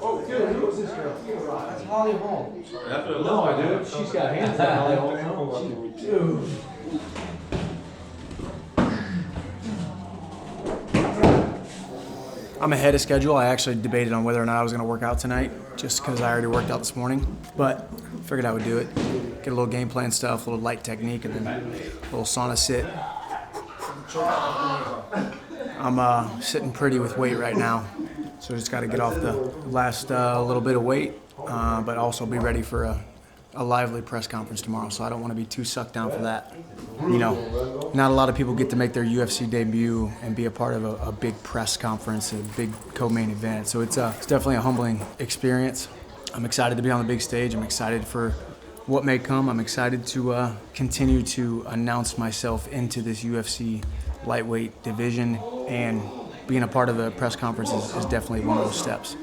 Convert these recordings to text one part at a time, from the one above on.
Oh, dude, who is this girl? That's Holly Holm. No, I do. She's got hands on Holly Holm. Dude. I'm ahead of schedule. I actually debated on whether or not I was going to work out tonight, just because I already worked out this morning. But figured I would do it. Get a little game plan stuff, a little light technique, and then a little sauna sit. I'm sitting pretty with weight right now, so just got to get off the last little bit of weight, but also be ready for a lively press conference tomorrow, so I don't want to be too sucked down for that. You know, not a lot of people get to make their UFC debut and be a part of a big press conference, a big co-main event, so it's definitely a humbling experience. I'm excited to be on the big stage. I'm excited for what may come. I'm excited to continue to announce myself into this UFC lightweight division, and being a part of the press conference is definitely one of those steps.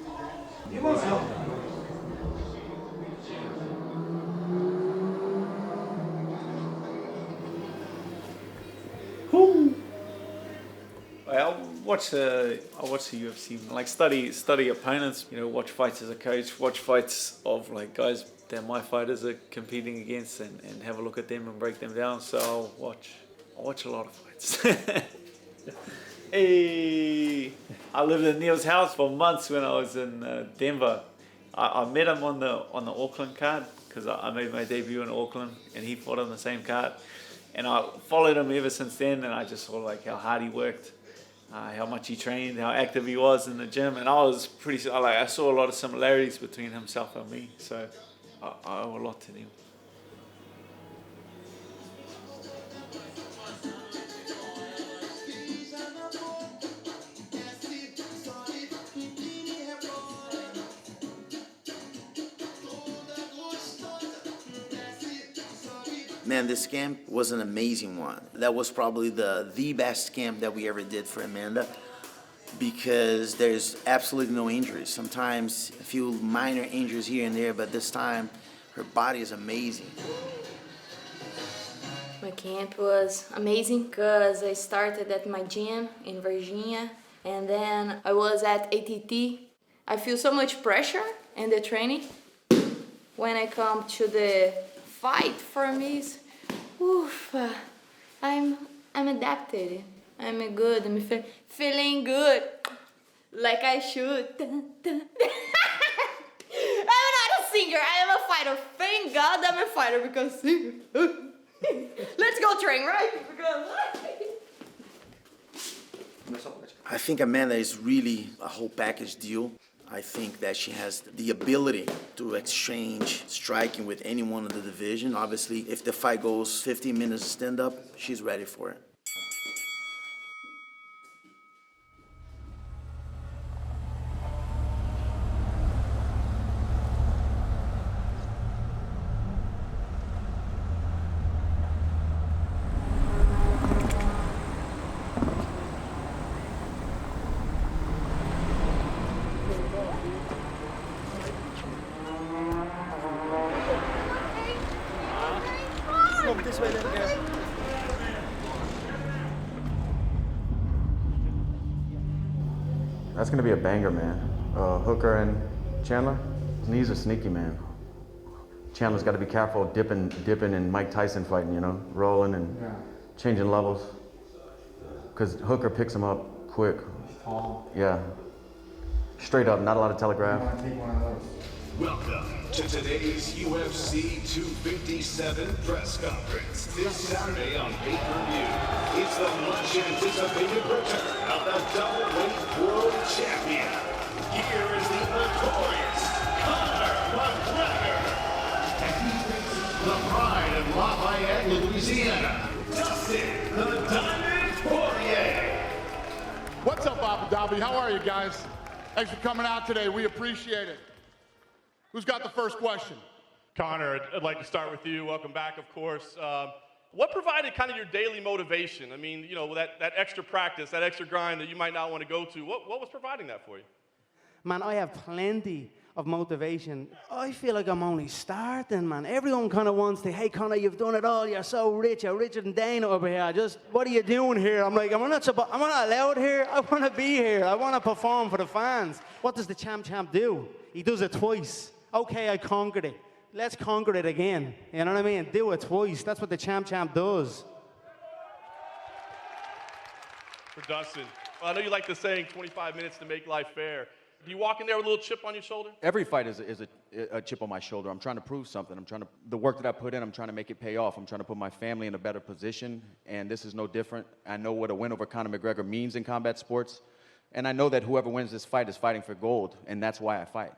I watch the UFC, like study opponents, you know, watch fights as a coach, watch fights of like guys that my fighters are competing against, and have a look at them and break them down. So I'll watch a lot of fights. Hey, I lived in Neil's house for months when I was in Denver. I met him on the Auckland card, because I made my debut in Auckland and he fought on the same card, and I followed him ever since then, and I just saw like how hard he worked, how much he trained, how active he was in the gym, and I saw a lot of similarities between himself and me, so I owe a lot to Neil. Man, this camp was an amazing one. That was probably the best camp that we ever did for Amanda, because there's absolutely no injuries. Sometimes a few minor injuries here and there, but this time her body is amazing. My camp was amazing because I started at my gym in Virginia, and then I was at ATT. I feel so much pressure in the training. When I come to the fight, for me, I'm adapted. I'm good. I'm feeling good, like I should. I'm not a singer. I am a fighter. Thank God I'm a fighter, because let's go train, right? I think Amanda is really a whole package deal. I think that she has the ability to exchange striking with anyone in the division. Obviously, if the fight goes 15 minutes stand-up, she's ready for it. This way, then, go. That's gonna be a banger, man. Hooker and Chandler, his knees are sneaky, man. Chandler's got to be careful dipping and Mike Tyson fighting, you know, rolling and changing levels. Because Hooker picks him up quick. Tall. Yeah. Straight up, not a lot of telegraph. I want to take one of those. Welcome to today's UFC 257 press conference. This Saturday on pay-per-view, it's the much-anticipated return of the double-weight world champion. Here is the notorious Conor McGregor. And he faces the pride of Lafayette, Louisiana, Dustin the Diamond Poirier. What's up, Abu Dhabi? How are you guys? Thanks for coming out today. We appreciate it. Who's got the first question? Conor, I'd like to start with you. Welcome back, of course. What provided kind of your daily motivation? I mean, you know, that extra practice, that extra grind that you might not want to go to. What was providing that for you? Man, I have plenty of motivation. I feel like I'm only starting, man. Everyone kind of wants to, hey, Conor, you've done it all. You're so rich. You're richer than Dana over here. Just, what are you doing here? I'm like, I'm not allowed here. I want to be here. I want to perform for the fans. What does the champ do? He does it twice. Okay, I conquered it. Let's conquer it again. You know what I mean? Do it twice. That's what the champ does. For Dustin, well, I know you like the saying 25 minutes to make life fair. Do you walk in there with a little chip on your shoulder? Every fight is a chip on my shoulder. I'm trying to prove something. The work that I put in, I'm trying to make it pay off. I'm trying to put my family in a better position, and this is no different. I know what a win over Conor McGregor means in combat sports, and I know that whoever wins this fight is fighting for gold, and that's why I fight.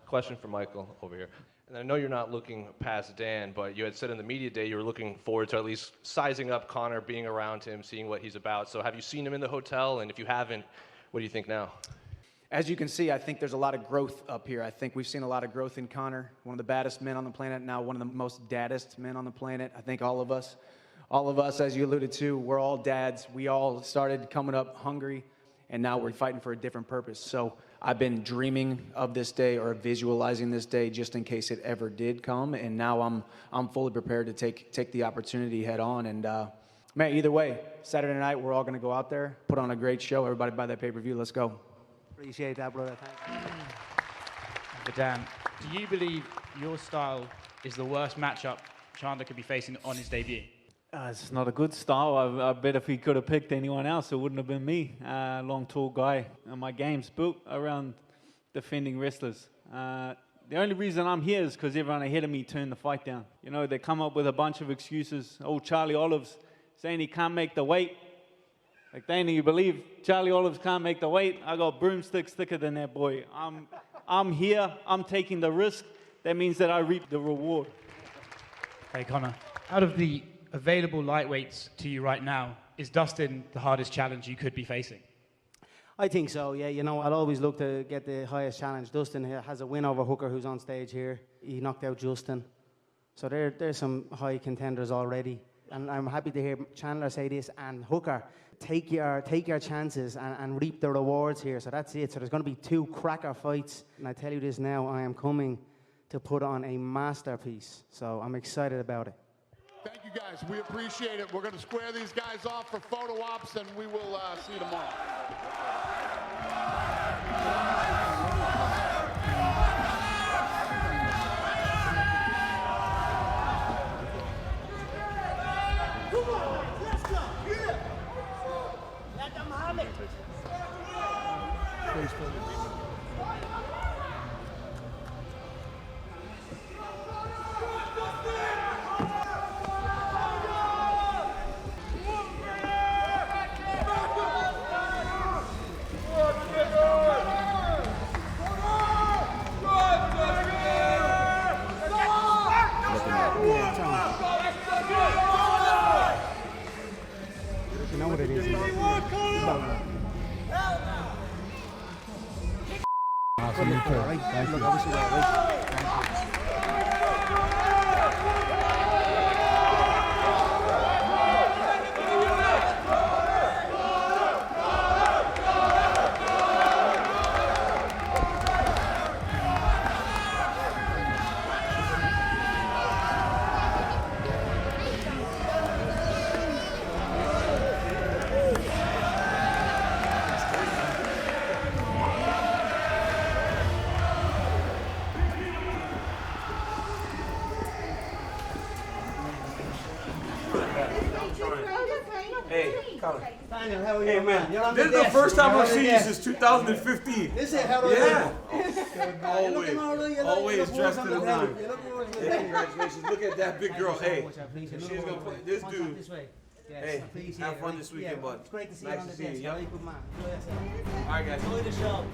Question for Michael over here. And I know you're not looking past Dan, but you had said in the media day you were looking forward to at least sizing up Conor, being around him, seeing what he's about. So have you seen him in the hotel? And if you haven't, what do you think now? As you can see, I think there's a lot of growth up here. I think we've seen a lot of growth in Conor, one of the baddest men on the planet, now one of the most daddest men on the planet. I think all of us, as you alluded to, we're all dads. We all started coming up hungry, and now we're fighting for a different purpose. So I've been dreaming of this day or visualizing this day just in case it ever did come, and now I'm fully prepared to take the opportunity head on. And man, either way, Saturday night we're all going to go out there, put on a great show. Everybody buy that pay-per-view. Let's go. Appreciate that, brother. Thank you. But Dan, do you believe your style is the worst matchup Chandler could be facing on his debut? It's not a good style. I bet if he could have picked anyone else, it wouldn't have been me. Long, tall guy. And my game's built around defending wrestlers. The only reason I'm here is because everyone ahead of me turned the fight down. You know, they come up with a bunch of excuses. Old Charlie Olives saying he can't make the weight. Like, Dana, you believe Charlie Olives can't make the weight? I got broomsticks thicker than that boy. I'm here. I'm taking the risk. That means that I reap the reward. Hey, Conor, out of the available lightweights to you right now, is Dustin the hardest challenge you could be facing? I think so, yeah. You know, I'll always look to get the highest challenge. Dustin here has a win over Hooker, who's on stage here. He knocked out Justin. So there's some high contenders already. And I'm happy to hear Chandler say this, and Hooker, take your chances and reap the rewards here. So that's it. So there's going to be 2 cracker fights. And I tell you this now, I am coming to put on a masterpiece. So I'm excited about it. Thank you, guys. We appreciate it. We're going to square these guys off for photo ops, and we will see you tomorrow. You know what it is. Hey, Colin. Daniel, how are you? Hey, man. You're on This is the the desk. first time You're I've on the seen you desk. since 2015. Is it? How do Yeah. Always. Always dressed to the nine. Hey, Hey, congratulations. Look at that big girl. Hey, she's going to play this dude. Hey, have fun this weekend, bud. It's great to see Nice you on to the see you. desk. Yep. Good man. Enjoy yourself. All right, guys. Enjoy the show.